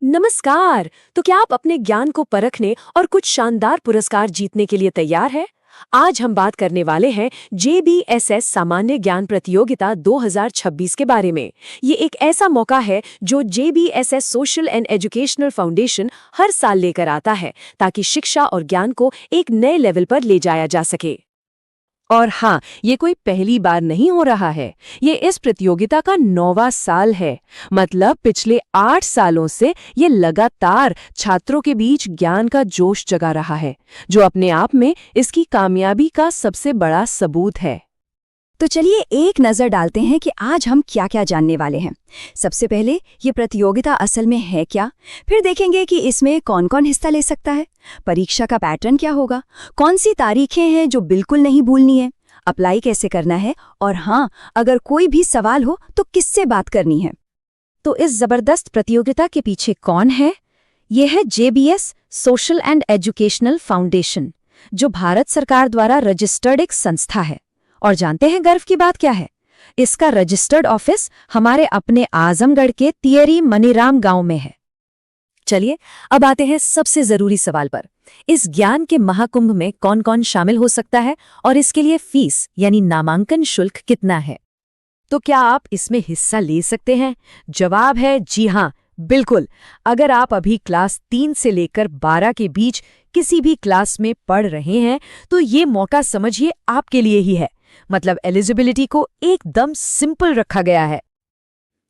नमस्कार। तो क्या आप अपने ज्ञान को परखने और कुछ शानदार पुरस्कार जीतने के लिए तैयार हैं? आज हम बात करने वाले हैं JBSS सामान्य ज्ञान प्रतियोगिता 2026 के बारे में। ये एक ऐसा मौका है जो JBSS social and educational foundation हर साल लेकर आता है, ताकि शिक्षा और ज्ञान को एक नए लेवल पर ले जाया जा सके। और हाँ, ये कोई पहली बार नहीं हो रहा है। ये इस प्रतियोगिता का 9वां साल है। मतलब पिछले 8 सालों से ये लगातार छात्रों के बीच ज्ञान का जोश जगा रहा है, जो अपने आप में इसकी कामयाबी का सबसे बड़ा सबूत है। तो चलिए एक नज़र डालते हैं कि आज हम क्या क्या जानने वाले हैं। सबसे पहले ये प्रतियोगिता असल में है क्या, फिर देखेंगे कि इसमें कौन कौन हिस्सा ले सकता है, परीक्षा का पैटर्न क्या होगा, कौन सी तारीखें हैं जो बिल्कुल नहीं भूलनी है, अप्लाई कैसे करना है, और हाँ, अगर कोई भी सवाल हो तो किससे बात करनी है। तो इस जबरदस्त प्रतियोगिता के पीछे कौन है? ये है JBS social and educational foundation, जो भारत सरकार द्वारा रजिस्टर्ड एक संस्था है। और जानते हैं गर्व की बात क्या है? इसका रजिस्टर्ड ऑफिस हमारे अपने आजमगढ़ के तियरी मनीराम गांव में है। चलिए अब आते हैं सबसे जरूरी सवाल पर। इस ज्ञान के महाकुंभ में कौन कौन शामिल हो सकता है और इसके लिए फीस यानी नामांकन शुल्क कितना है? तो क्या आप इसमें हिस्सा ले सकते हैं? जवाब है जी हाँ, बिल्कुल। अगर आप अभी क्लास 3 से लेकर 12 के बीच किसी भी क्लास में पढ़ रहे हैं, तो ये मौका समझिए आपके लिए ही है। मतलब एलिजिबिलिटी को एकदम सिंपल रखा गया है।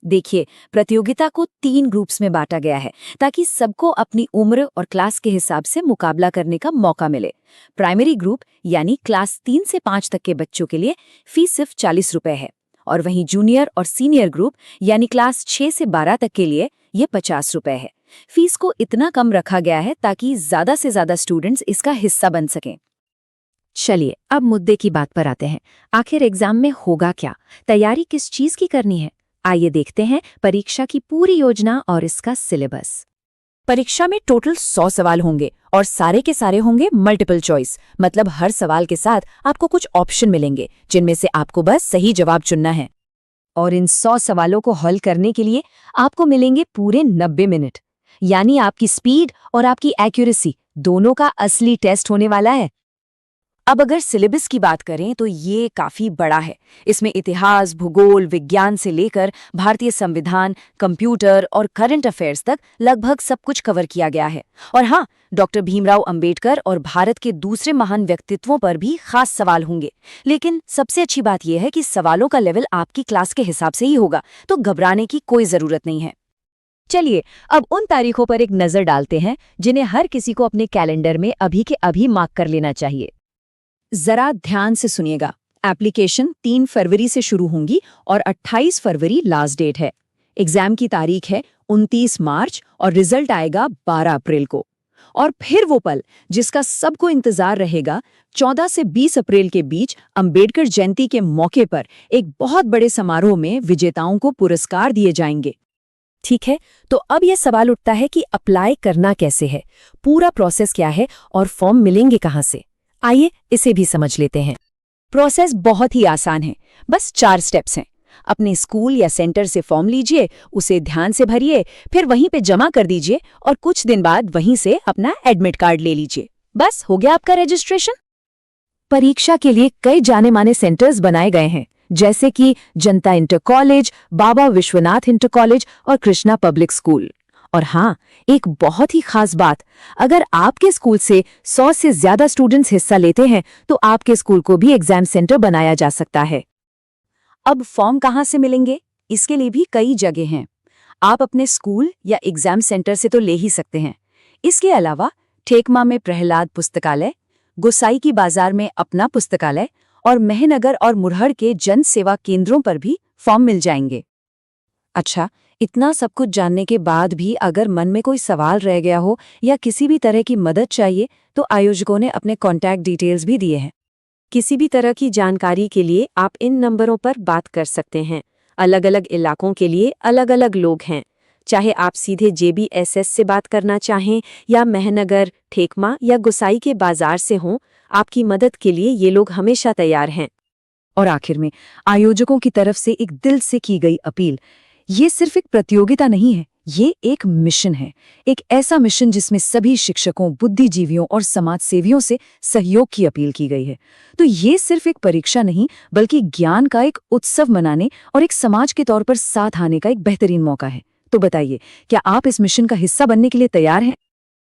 देखिए, प्रतियोगिता को 3 ग्रुप्स में बांटा गया है, ताकि सबको अपनी उम्र और क्लास के हिसाब से मुकाबला करने का मौका मिले। प्राइमरी ग्रुप यानी क्लास 3 से 5 तक के बच्चों के लिए फीस सिर्फ 40 रुपए है, और वहीं जूनियर और सीनियर ग्रुप यानी क्लास 6 से 12 तक के लिए ये 50 रुपए है। फीस को इतना कम रखा गया है ताकि ज्यादा से ज्यादा स्टूडेंट्स इसका हिस्सा बन सकें। चलिए अब मुद्दे की बात पर आते हैं। आखिर एग्जाम में होगा क्या? तैयारी किस चीज की करनी है? आइए देखते हैं परीक्षा की पूरी योजना और इसका सिलेबस। परीक्षा में टोटल 100 सवाल होंगे और सारे के सारे होंगे मल्टीपल चॉइस। मतलब हर सवाल के साथ आपको कुछ ऑप्शन मिलेंगे, जिनमें से आपको बस सही जवाब चुनना है। और इन 100 सवालों को हल करने के लिए आपको मिलेंगे पूरे 90 मिनट। यानी आपकी स्पीड और आपकी एक्यूरेसी दोनों का असली टेस्ट होने वाला है। अब अगर सिलेबस की बात करें तो ये काफी बड़ा है। इसमें इतिहास, भूगोल, विज्ञान से लेकर भारतीय संविधान, कंप्यूटर और करंट अफेयर्स तक लगभग सब कुछ कवर किया गया है। और हाँ, डॉक्टर भीमराव अंबेडकर और भारत के दूसरे महान व्यक्तित्वों पर भी खास सवाल होंगे। लेकिन सबसे अच्छी बात यह है कि सवालों का लेवल आपकी क्लास के हिसाब से ही होगा, तो घबराने की कोई जरूरत नहीं है। चलिए अब उन तारीखों पर एक नजर डालते हैं जिन्हें हर किसी को अपने कैलेंडर में अभी के अभी मार्क कर लेना चाहिए। जरा ध्यान से सुनिएगा। एप्लीकेशन 3 फरवरी से शुरू होंगी और 28 फरवरी लास्ट डेट है। एग्जाम की तारीख है 29 मार्च और रिजल्ट आएगा 12 अप्रैल को। और फिर वो पल जिसका सबको इंतजार रहेगा, 14 से 20 अप्रैल के बीच अंबेडकर जयंती के मौके पर एक बहुत बड़े समारोह में विजेताओं को पुरस्कार दिए जाएंगे। ठीक है, तो अब यह सवाल उठता है कि अप्लाई करना कैसे है, पूरा प्रोसेस क्या है और फॉर्म मिलेंगे कहाँ से? आइए इसे भी समझ लेते हैं। प्रोसेस बहुत ही आसान है, बस 4 स्टेप्स हैं। अपने स्कूल या सेंटर से फॉर्म लीजिए, उसे ध्यान से भरिए, फिर वहीं पे जमा कर दीजिए और कुछ दिन बाद वहीं से अपना एडमिट कार्ड ले लीजिए। बस हो गया आपका रजिस्ट्रेशन। परीक्षा के लिए कई जाने माने सेंटर्स बनाए गए हैं, जैसे कि जनता इंटर कॉलेज, बाबा विश्वनाथ इंटर कॉलेज और कृष्णा पब्लिक स्कूल। और हाँ, एक बहुत ही खास बात, अगर आपके स्कूल से 100 से ज्यादा स्टूडेंट्स हिस्सा लेते हैं तो आपके स्कूल को भी एग्जाम सेंटर बनाया जा सकता है। अब फॉर्म कहाँ से मिलेंगे? इसके लिए भी कई जगह हैं। आप अपने स्कूल या एग्जाम सेंटर से तो ले ही सकते हैं। इसके अलावा ठेकमा में प्रहलाद पुस्तकालय, गोसाई की बाजार में अपना पुस्तकालय और मेहनगर और मुरहर के जन सेवा केंद्रों पर भी फॉर्म मिल जाएंगे। अच्छा, इतना सब कुछ जानने के बाद भी अगर मन में कोई सवाल रह गया हो या किसी भी तरह की मदद चाहिए, तो आयोजकों ने अपने कॉन्टैक्ट डिटेल्स भी दिए हैं। किसी भी तरह की जानकारी के लिए आप इन नंबरों पर बात कर सकते हैं। अलग अलग इलाकों के लिए अलग अलग लोग हैं। चाहे आप सीधे JBSS से बात करना चाहें या मेहनगर, ठेकमा या गुसाई के बाजार से हों, आपकी मदद के लिए ये लोग हमेशा तैयार हैं। और आखिर में आयोजकों की तरफ से एक दिल से की गई अपील, ये सिर्फ एक प्रतियोगिता नहीं है, ये एक मिशन है, एक ऐसा मिशन जिसमें सभी शिक्षकों, बुद्धिजीवियों और समाज सेवियों से सहयोग की अपील की गई है। तो ये सिर्फ एक परीक्षा नहीं, बल्कि ज्ञान का एक उत्सव मनाने और एक समाज के तौर पर साथ आने का एक बेहतरीन मौका है। तो बताइए, क्या आप इस मिशन का हिस्सा बनने के लिए तैयार हैं?